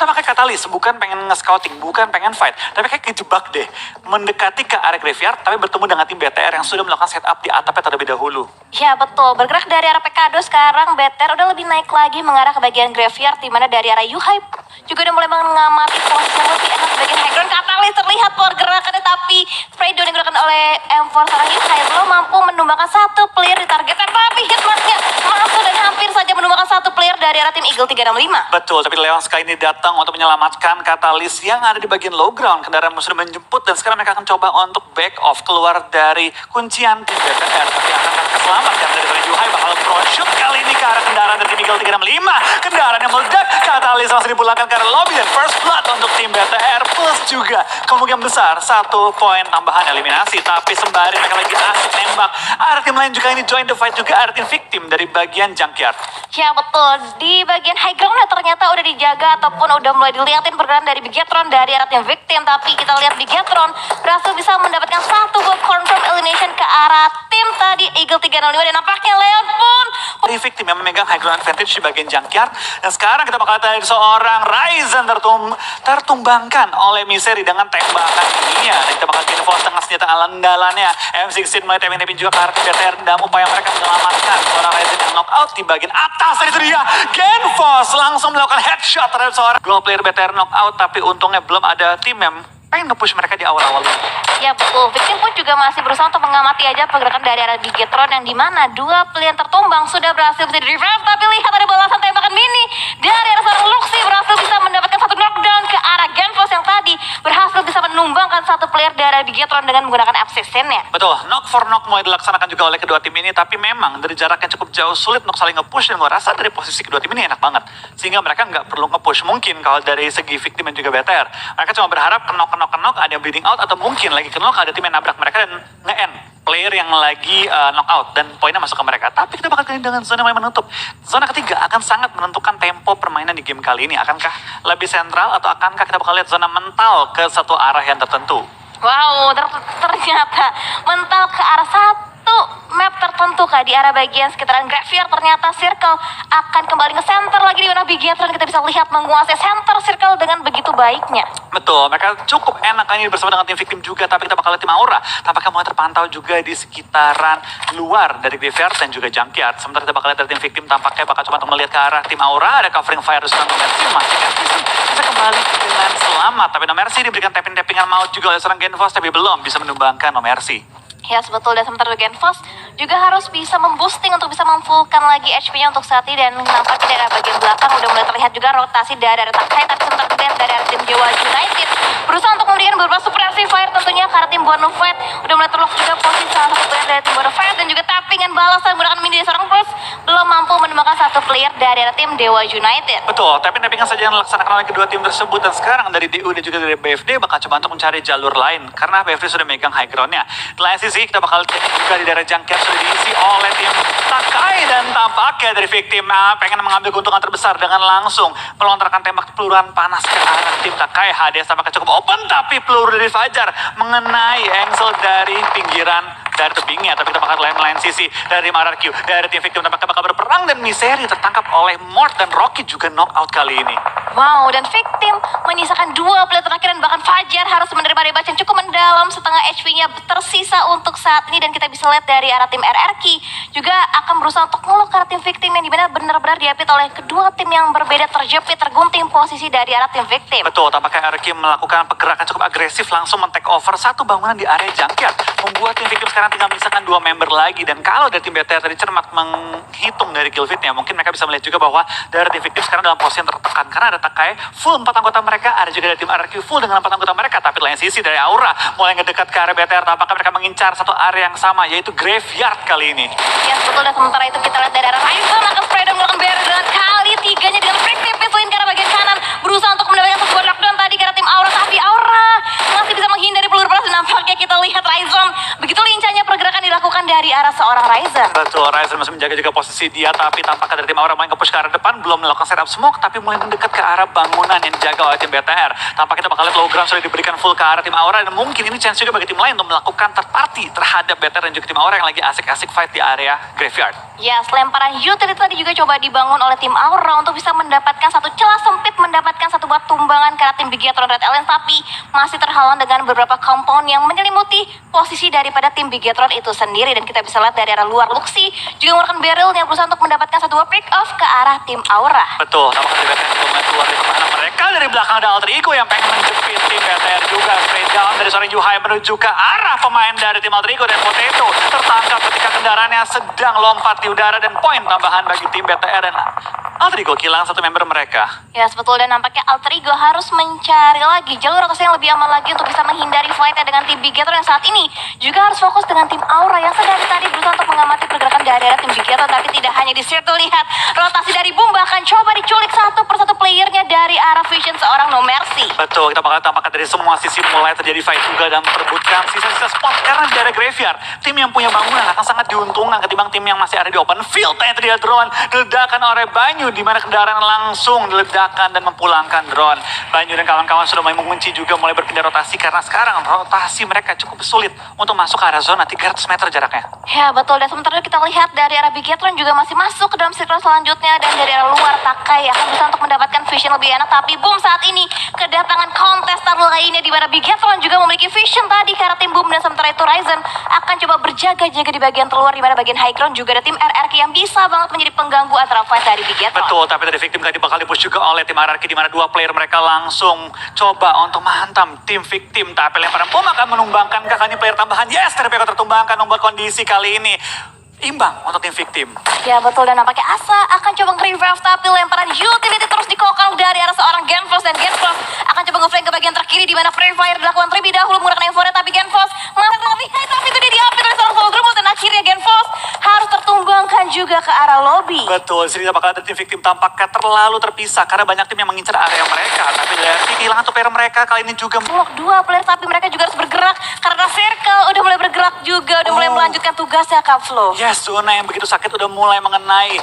tampaknya Katalis bukan pengen nge-scouting, bukan pengen fight, tapi kayak kejebak deh. Mendekati ke area graveyard, tapi bertemu dengan tim BTR yang sudah melakukan setup di atapnya terlebih dahulu. Ya betul, bergerak dari arah Pekado sekarang BTR udah lebih naik lagi mengarah ke bagian graveyard, di mana dari arah Yuhai juga udah mulai mengamati posisi yang lebih enak bagian high ground. Katalis terlihat pergerakannya, tapi spray down yang digunakan oleh M4 seorang Yuhai belum mampu menumbangkan satu player di targetnya, tapi hitmarknya masuk dan hampir saja menumbangkan satu player dari arah tim Eagle 365. Betul, tapi Leon sekali ini datang untuk menyelamatkan Katalis yang ada di bagian low ground. Kendaraan musuh sudah menjemput dan sekarang mereka akan coba untuk back off keluar dari kuncian tim BTR. Tapi akan keselamat karena dari Yuhai bakal pro shoot kali ini ke arah kendaraan dari tim Eagle 365. Kendaraan yang meledak, Katalis langsung dipulangkan ke arah lobby dan first blood untuk tim BTR. Plus juga kemungkinan besar 1 poin tambahan eliminasi. Tapi sembari mereka lagi asik nembak, ada tim lain juga ini join the fight juga, ada tim victim dari bagian junkyard. Ya betul, di bagian high ground ternyata udah dijaga ataupun udah mulai dilihatin pergerakan dari Bigetron dari arah tim victim. Tapi kita lihat Bigetron berhasil bisa mendapatkan satu gol confirm elimination ke arah tim tadi Eagle 305. Dan nampaknya Leon pun Tim victim yang memegang high ground advantage di bagian junkyard. Dan sekarang kita bakal lihat seorang Ryzen tertumbangkan oleh Misery dengan tembakan ininya. Dan kita bakal info tengah senjata andalannya. M16 mulai tapping juga ke arah BTR dalam upaya mereka menyelamatkan seorang Ryzen yang knockout di bagian atas. Dan itu dia, Genfos langsung melakukan headshot terhadap seorang global player BTR knockout. Tapi untungnya belum ada tim yang pengen nge-push mereka di awal-awal ini. ya betul, victim pun juga masih berusaha untuk mengamati aja pergerakan dari arah Bigetron yang dimana dua pilihan tertumbang sudah berhasil bisa di-revive. Tapi lihat ada balasan tembakan mini dari arah seorang Luxi, berhasil bisa mendapatkan satu knockdown ke arah Genfos yang tadi berhasil bisa menumbangkan satu player dari Bigetron dengan menggunakan absession-nya. Betul, knock for knock mulai dilaksanakan juga oleh kedua tim ini, tapi memang dari jarak yang cukup jauh sulit untuk saling nge-push, dan gue rasa dari posisi kedua tim ini enak banget. Sehingga mereka nggak perlu nge-push. Mungkin kalau dari segi victim dan juga BTR, mereka cuma berharap kenok ada yang bleeding out, atau mungkin lagi kenok ada tim yang nabrak mereka dan nge-end player yang lagi knockout dan poinnya masuk ke mereka. Tapi kita bakal kali dengan zona yang menutup. Zona ketiga akan sangat menentukan tempo permainan di game kali ini. Akankah lebih sentral atau akankah kita bakal lihat zona mental ke satu arah yang tertentu? Wow, ternyata mental ke arah satu map tertentu kah di arah bagian sekitaran graveyard. Ternyata circle akan kembali ke center lagi, di mana Bigetron kita bisa lihat menguasai center circle dengan begitu baiknya. Betul, mereka cukup enak ini bersama dengan tim victim juga. Tapi kita bakal lihat tim Aura tampaknya mulai terpantau juga di sekitaran luar dari graveyard dan juga junkyard. Sementara kita bakal lihat dari tim victim tampaknya bakal coba untuk melihat ke arah tim Aura. Ada covering fire dari Nomercy, memastikan bisa kembali dengan selamat. Tapi Nomercy diberikan tapping-tappingan maut juga oleh seorang Genfos, tapi belum bisa menumbangkan Nomercy. Ya betul, dan sementara Genfos juga harus bisa memboosting untuk bisa memfullkan lagi HP-nya untuk saat ini. Dan nampaknya dari bagian belakang udah mulai terlihat juga rotasi dari arah Takai. Tapi sementara kita lihat dari arah tim Jawa United berusaha untuk memberikan beberapa suppressive fire tentunya karena tim Bonafide udah mulai terlock juga posisi salah satu player dari tim Bonafide. Dan juga tappingan balasan menggunakan mini dari seorang Pulse belum mampu menemukan satu player dari arah tim Dewa United. Betul, tapping-tappingan saja yang dilaksanakan oleh kedua tim tersebut. Dan sekarang dari DU dan juga dari BFD bakal coba untuk mencari jalur lain, karena BFD sudah megang high ground-nya. Di lain sisi kita bakal lihat juga di daerah junkyard sudah diisi oleh tim Takai, dan tampaknya dari victim pengen mengambil keuntungan terbesar dengan langsung melontarkan tembak peluruan panas ke arah tim Takai. Hades tampaknya cukup open, tapi peluru dari Fajar mengenai Engsel dari pinggiran dari tebingnya. Tapi kita bakal lain sisi dari tim RRQ, dari tim victim tampaknya bakal berperang, dan Misery tertangkap oleh Mort, dan Rocky juga knockout kali ini. Wow, dan victim menyisakan dua player terakhir, dan bahkan Fajar harus menerima rebate yang cukup mendalam, setengah HP-nya tersisa untuk saat ini. Dan kita bisa lihat dari arah tim RRQ juga akan berusaha untuk ngelok ke arah tim victim, yang dimana benar-benar diapit oleh kedua tim yang berbeda, terjepit, tergunting posisi dari arah tim victim. Betul, tampaknya RRQ melakukan pergerakan cukup agresif, langsung men-take over satu bangunan di area junkyard, membuat tim victim sekarang tinggal menyisakan dua member lagi. Dan kalau dari tim BTR tadi cermat menghitung dari kill feed-nya, mungkin mereka bisa melihat juga bahwa dari tim victim sekarang dalam posisi yang tertekan, karena ada Takai full 4 anggota mereka, ada juga dari tim RRQ full dengan 4 anggota mereka. Tapi lain sisi dari Aura mulai ngedekat ke area BTR, tampaknya mereka mengincar satu area yang sama, yaitu graveyard kali ini. Ya betul, dan sementara itu kita lihat dari arah Ryzen akan spray dan melakukan barrier dengan kali tiganya dengan frictive pistolin ke arah bagian kanan, berusaha untuk mendapatkan sebuah lockdown tadi ke arah tim Aura. Tapi Aura masih bisa menghindari peluru panas, dan nampaknya kita lihat Ryzen begitu lincahnya pergerakan dilakukan dari arah seorang Ryzen. Betul, Ryzen masih menjaga juga posisi dia, tapi tampaknya dari tim Aura mulai nge-push ke arah depan, belum melakukan setup smoke, tapi mulai mendekat ke arah bangunan yang dijaga oleh tim BTR. Tampaknya kita bakal lihat low ground sudah diberikan full ke arah tim Aura, dan mungkin ini chance juga bagi tim lain untuk melakukan third party terhadap BTR dan juga tim Aura yang lagi asik-asik fight di area graveyard. Ya, lemparan utility tadi juga coba dibangun oleh tim Aura untuk bisa mendapatkan satu celah sempit, mendapatkan satu buat tumbangan karena tim Bigetron Red Alliance, tapi masih terhalang dengan beberapa compound yang menyelimuti posisi daripada tim Bigetron itu sendiri. Dan kita bisa lihat dari arah luar, Luxi juga menggunakan barrelnya berusaha untuk mendapatkan satu buah pick off ke arah tim Aura. Betul, tampaknya dari BTR juga mulai keluar dari pertahanan mereka. Dari belakang ada Alter Ego yang pengen menjepit tim BTR juga. Straight down dari seorang Yuhai menuju ke arah pemain dari tim Alter Ego, dan Potato tertangkap ketika kendaraannya sedang lompat di udara, dan poin tambahan bagi tim BTR, dan Alter Ego kehilangan satu member mereka. Ya, betul, dan nampaknya Alter Ego harus mencari lagi jalur rotasi yang lebih aman lagi untuk bisa menghindari fightnya dengan tim Bigetron yang saat ini juga harus fokus dengan tim Aura yang sedari tadi berusaha untuk mengamati pergerakan dari arah tim Bigetron, tapi tidak hanya di situ. Lihat rotasi dari Boom bahkan coba diculik satu persatu playernya dari arah Vision seorang No Mercy. Betul, kita bakal tampakkan dari semua sisi mulai terjadi fight juga dan memperebutkan sisa-sisa spot, karena di area graveyard tim yang punya bangunan akan sangat diuntungkan ketimbang tim yang masih ada di open field. Ternyata dia drone diledakan oleh Banyu, di mana kendaraan langsung diledakkan dan memulangkan drone. Banyu dan kawan-kawan sudah mulai mengunci juga, mulai berpindah rotasi, karena sekarang rotasi mereka cukup sulit untuk masuk ke arah zona 300 meter jaraknya. Ya, betul, dan sementara kita lihat dari arah Bigetron juga masih masuk ke dalam circle selanjutnya, dan dari arah luar Takai akan bisa untuk mendapatkan vision lebih enak, tapi Boom saat ini kedatangan kontestan lainnya di mana Bigetron juga memiliki vision tadi ke arah tim Boom, dan sementara itu Ryzen akan coba berjaga-jaga di bagian terluar, di mana bagian high ground juga ada tim RRQ yang bisa banget menjadi pengganggu antara fight dari Bigetron. Betul, tapi dari victim tadi bakal dipush juga oleh tim RRQ, di mana dua player mereka langsung coba untuk menghantam tim victim, tapi lemparan bom akan menumbangkan kakaknya player tambahan. Yes, terpeko tertumbangkan, membuat kondisi kali ini imbang untuk tim victim. Ya, betul, dan nampaknya Asa akan coba nge-revive, tapi lemparan utility terus dikokang dari arah seorang Genfrost, dan Genfrost akan coba nge-flank ke bagian terkiri, di mana Free Fire dilakukan terlebih dahulu menggunakan Euphoria, tapi Genfrost masih lebih high, tapi itu dia diambil oleh seorang Voldemort, dan akhirnya Genfrost harus tertumbangkan juga ke arah lobby. Betul, sini bakal ada tim victim tampaknya terlalu terpisah karena banyak tim yang mengincar area mereka, tapi dari kehilangan tuh player mereka kali ini juga. Blok dua player, tapi mereka juga harus bergerak karena circle udah mulai bergerak juga, udah mulai melanjutkan tugasnya Kak Flo. Yes, zona yang begitu sakit udah mulai mengenai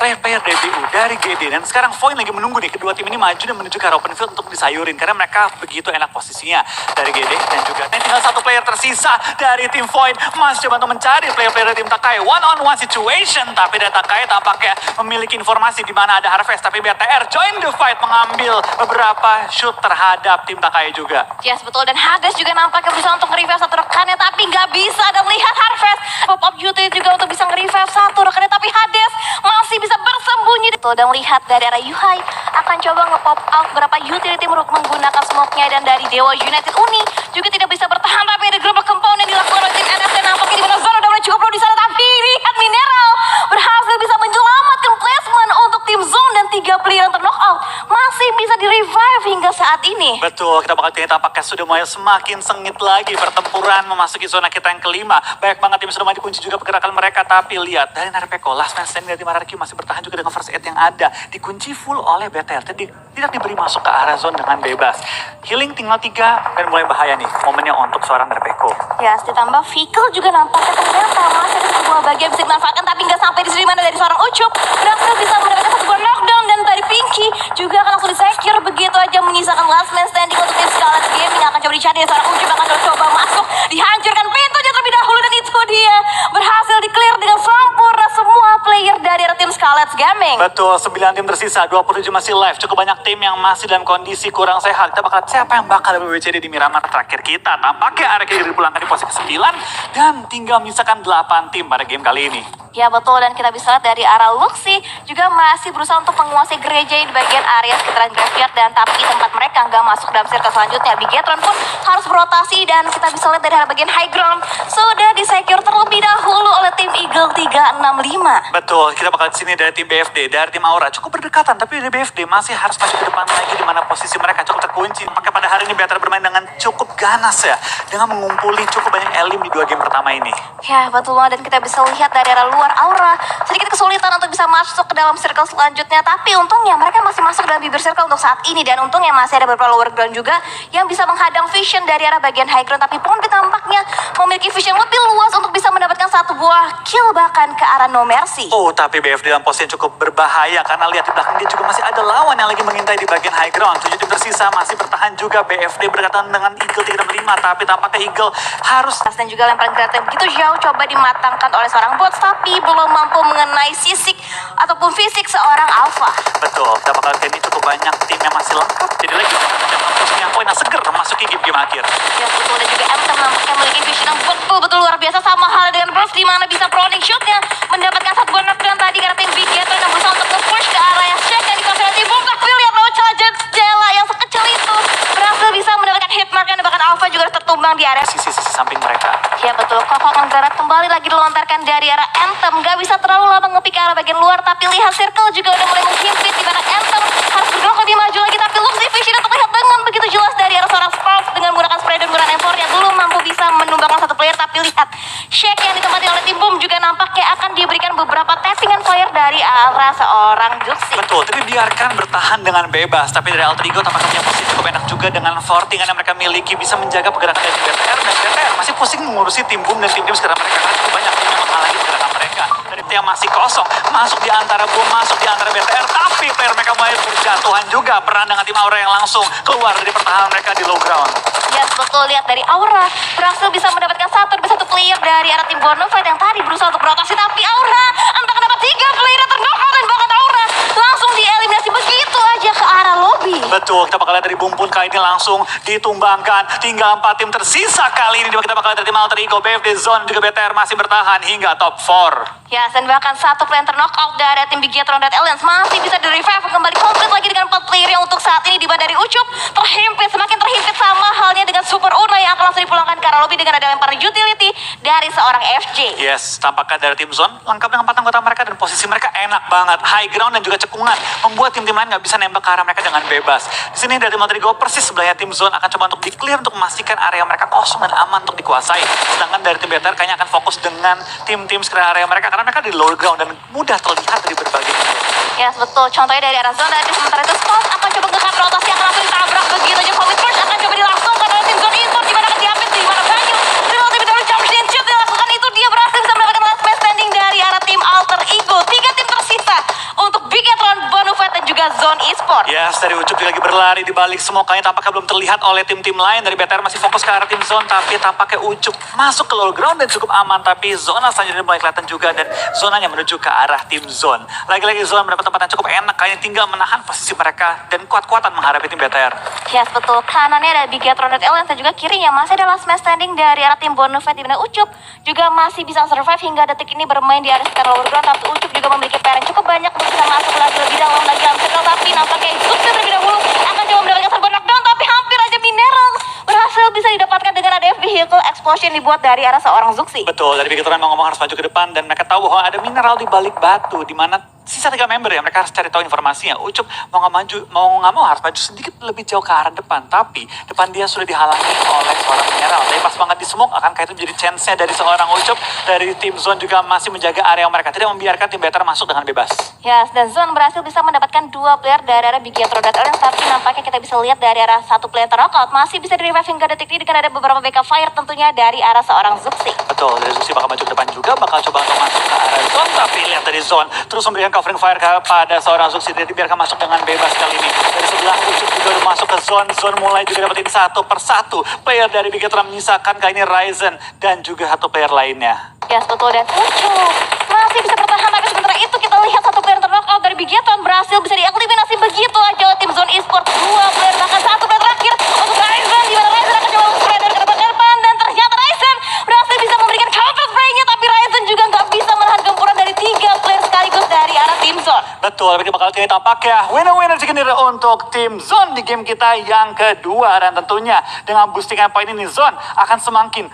player DBU dari GD, dan sekarang Void lagi menunggu nih kedua tim ini maju dan menuju ke arah open field untuk disayurin karena mereka begitu enak posisinya dari GD, dan juga tinggal satu player tersisa dari tim Void masih coba untuk mencari player-player dari tim Takai. One on one situation, tapi dari Takai tampaknya memiliki informasi di mana ada Harvest, tapi BTR join the fight mengambil beberapa shoot terhadap tim Takai juga. Yes, betul, dan Hades juga nampaknya berusaha untuk nge-revive satu rekannya, tapi nggak bisa. Dan lihat Harvest pop-up utility juga untuk bisa nge-revive satu rekannya, tapi Hades masih bisa bersembunyi. Betul, dan lihat dari arah Yuhai akan coba nge-pop out beberapa utility menggunakan smoke-nya, dan dari Dewa United Uni juga tidak bisa bertahan, tapi ada global compound yang dilakukan oleh tim NSC. Nampaknya di mana zona udah mulai cukup low di sana, tapi lihat Mineral berhasil bisa menyelamatkan placement untuk tim Zone, dan 3 player yang ter-knock out masih bisa di-revive hingga saat ini. Betul, kita bakal lihat tampaknya sudah mulai semakin sengit lagi pertempuran memasuki zona kita yang kelima. Banyak banget tim sudah mulai dikunci juga pergerakan mereka, tapi lihat dari Narpeko, last man standing dari tim RRQ masih bertahan juga dengan first aid yang ada. Dikunci full oleh BTR, jadi tidak diberi masuk ke area zone dengan bebas. Healing tinggal 3 dan mulai bahaya nih momennya untuk seorang Narpeko. Ya, ditambah Vehicle juga nampaknya ternyata masih ada sebuah bagian bisa dimanfaatkan, tapi nggak sampai di sini, mana dari seorang Ucup berhasil bisa mendapatkan sebuah knockdown, dan dari Pinky juga akan langsung di-secure begitu aja, menyisakan last man standing untuk tim Scarlet Gaming. Akan coba dicari seorang Ucup, akan coba masuk, dihancurkan pintunya terlebih dahulu, dan itu dia berhasil di-clear dengan sempurna semua player dari tim Scarlet Gaming. Betul, 9 tim tersisa, 27 masih live. Cukup banyak tim yang masih dalam kondisi kurang sehat. Kita bakal siapa yang bakal WWCD di Miramar terakhir kita. Tampaknya area kiri dipulangkan di posisi ke-9 dan tinggal menyisakan 8 tim pada game kali ini. Ya, betul, dan kita bisa lihat dari arah Luxi juga masih berusaha untuk menguasai gereja di bagian area sekitaran graveyard, dan tapi tempat mereka nggak masuk dalam circle selanjutnya. Bigetron pun harus berotasi, dan kita bisa lihat dari arah bagian high ground sudah di-secure terlebih dahulu oleh tim Eagle 365. Betul, kita bakal di sini dari tim BFD, dari tim Aura cukup berdekatan, tapi dari BFD masih harus maju ke depan lagi, di mana posisi mereka cukup kunci. Maka pada hari ini BTR bermain dengan cukup ganas ya, dengan mengumpuli cukup banyak elim di 2 game pertama ini. Ya betul banget, dan kita bisa lihat dari arah luar Aura sedikit kesulitan untuk bisa masuk ke dalam circle selanjutnya, tapi untungnya mereka masih masuk dalam bibir circle untuk saat ini, dan untungnya masih ada beberapa lower ground juga yang bisa menghadang vision dari arah bagian high ground, tapi Pompey tampaknya memiliki vision lebih luas untuk bisa mendapatkan satu buah kill bahkan ke arah No Mercy. Oh, tapi BFD dalam posisi yang cukup berbahaya karena lihat di belakang dia juga masih ada lawan yang lagi mengintai di bagian high ground. 7 tim tersisa masih bertahan juga. BFD berkaitan dengan Eagle 365, tapi tampaknya Eagle harus Dan juga lemparan granatnya begitu jauh coba dimatangkan oleh seorang bot, tapi belum mampu mengenai sisik ataupun fisik seorang Alpha. betul. Kita bakal lihat ini cukup banyak tim yang masih lengkap. Jadi lagi yang poin seger memasuki game-game akhir. Ya betul, dan juga Anthem nampaknya memiliki vision yang betul-betul luar biasa, sama hal dengan Burst di mana bisa proning shotnya mendapatkan satu buah knockdown tadi karena tim Big Gator yang berusaha untuk nge-push ke area Shaq yang dikuasai oleh tim Boom. Tapi lihat loh, Charged Stella yang sekecil itu berhasil bisa mendapatkan hit mark, dan bahkan Alpha juga harus tertumbang di area. Sisi samping mereka. Ya betul, kokokan granat kembali lagi dilontarkan dari arah Anthem. Gak bisa terlalu lama nge-pick ke arah bagian luar, tapi lihat circle juga udah mulai menghimpit di mana Anthem harus bergerak lebih maju lagi, tapi Luxy Vision terlihat dengan begitu jelas dari arah seorang Spark dengan menggunakan spray dan menggunakan M4 yang belum mampu bisa menumbangkan satu player. Tapi lihat Shaq yang ditempati oleh tim Boom juga nampaknya akan diberikan beberapa tappingan fire dari arah seorang Juxi. Betul, tapi biarkan bertahan dengan bebas. Tapi dari Alter Ego tampaknya punya posisi cukup enak juga dengan fortingan yang mereka miliki, bisa menjaga pergerakan dari BTR, dan BTR masih pusing mengurusi tim Boom dan tim-tim sekitar mereka karena cukup banyak tim yang menghalangi pergerakan mereka. Dan itu yang masih kosong, masuk di antara Boom, masuk di antara BTR, tapi player mereka mulai berjatuhan juga. Peran dengan tim Aura yang langsung keluar dari pertahanan mereka di low ground. Ya betul, lihat dari Aura berhasil bisa mendapatkan satu player dari arah tim Bonafide yang tadi berusaha untuk berotasi, tapi Aura entah kenapa 3 player yang terknock dan bahkan Aura langsung dieliminasi begitu aja ke arah lobby. Betul, kita bakal lihat dari Boom pun kali ini langsung ditumbangkan. Tinggal 4 tim tersisa kali ini. Kita bakal lihat dari tim Alter Ego, BFD Zone, juga BTR masih bertahan hingga top 4. Ya, dan bahkan satu player terknock dari tim Big Gator Red Alliance masih bisa di-revive kembali komplit lagi dengan 4 player yang untuk saat ini di mana dari Ucup terhimpit, semakin terhimpit, sama halnya dengan Super Una yang akan langsung dipulangkan ke arah lobby dengan ada lempar utility dari seorang FJ. Yes, tampaknya dari tim Zone lengkap dengan 4 anggota mereka dan posisi mereka enak banget. High ground dan juga cekungan membuat tim-tim lain nggak bisa nembak ke arah mereka dengan bebas. Di sini dari tim Alter Ego persis sebelahnya tim Zone akan coba untuk di-clear untuk memastikan area mereka kosong dan aman untuk dikuasai. Sedangkan dari tim BTR kayaknya akan fokus dengan tim-tim sekitar area mereka karena mereka di lower ground dan mudah terlihat dari berbagai tempat. Ya, betul. Contohnya dari arah zone, dan sementara itu Spot akan coba ngekat rotasi, akan langsung ditabrak begitu aja. Commit First akan coba dilangsungkan oleh tim Zone Esports, di mana akan diambil di mana Banyu. Dan ultimate dari jump and shoot dilakukan itu, dia berhasil bisa mendapatkan last man standing dari arah tim Alter Ego. 3 tim tersisa untuk Big Gator, Bonafide dan juga Zone Esports. Yes, dari Ucup juga lagi berlari di balik semua, kayaknya tampaknya belum terlihat oleh tim-tim lain. Dari BTR masih fokus ke arah tim Zone, tapi tampaknya Ucup masuk ke lower ground dan cukup aman, tapi zona selanjutnya mulai kelihatan juga dan zonanya menuju ke arah tim Zone. Lagi-lagi Zone mendapat tempat yang cukup enak, kayaknya tinggal menahan posisi mereka dan kuat-kuatan menghadapi tim BTR. Yes, betul. Kanannya ada Big Gator Red Alliance dan juga kirinya masih ada last man standing dari arah tim Bonafide, di mana Ucup juga masih bisa survive hingga detik ini bermain di area sekitar lower ground, tapi Ucup juga memiliki PR yang cukup banyak untuk bisa masuk lagi lebih dalam lagi dalam circle, tapi nampaknya Zuxi terlebih dahulu akan coba mendapatkan serbuan knockdown, tapi hampir aja Mineral berhasil bisa didapatkan dengan ada vehicle explosion dibuat dari arah seorang Zuxi. Betul, dari Big Gator ngomong harus maju ke depan dan mereka tahu bahwa ada mineral di balik batu, di mana sisa 3 member ya, mereka harus cari tahu informasinya. Ucup mau nggak mau harus maju sedikit lebih jauh ke arah depan, tapi depan dia sudah dihalangi oleh seorang mineral. Tapi pas banget di smoke, akankah itu menjadi chance-nya dari seorang Ucup? Dari tim Zone juga masih menjaga area mereka, tidak membiarkan tim BTR masuk dengan bebas. Yes, dan Zone berhasil bisa mendapatkan 2 player dari arah Big Gator Red Alliance, tapi nampaknya kita bisa lihat dari arah 1 player terknock masih bisa di-revive hingga detik ini dengan ada beberapa backup fire tentunya dari arah seorang Zuxi. Betul, dari Zuxi bakal maju ke depan juga, bakal coba untuk masuk ke arah Zone, tapi lihat dari Zone terus memberikan covering fire pada seorang Zuxi, dia dibiarkan masuk dengan bebas kali ini. Dari sebelah Ucup juga udah masuk ke Zone, Zone mulai juga dapetin 1 persatu player dari Big Gator, menyisakan kali ini Ryzen dan juga 1 player lainnya. Yes, betul, dan Ucup masih bisa bertahan, tapi sementara itu kita lihat 1 player terknock dari Big Gator berhasil bisa dieliminasi begitu aja oleh tim Zone Esports. 2 player, bahkan 1 player terakhir untuk Ryzen, di mana Ryzen akan coba spray dari ke depan, dan ternyata Ryzen berhasil bisa memberikan counter spray-nya, tapi Ryzen juga nggak bisa menahan gempuran dari 3 player sekaligus dari arah tim Zone. Betul, tapi bakal kali tampaknya winner-winner chicken dinner untuk tim Zone di game kita yang kedua, dan tentunya dengan boostingan poin ini Zone akan semakin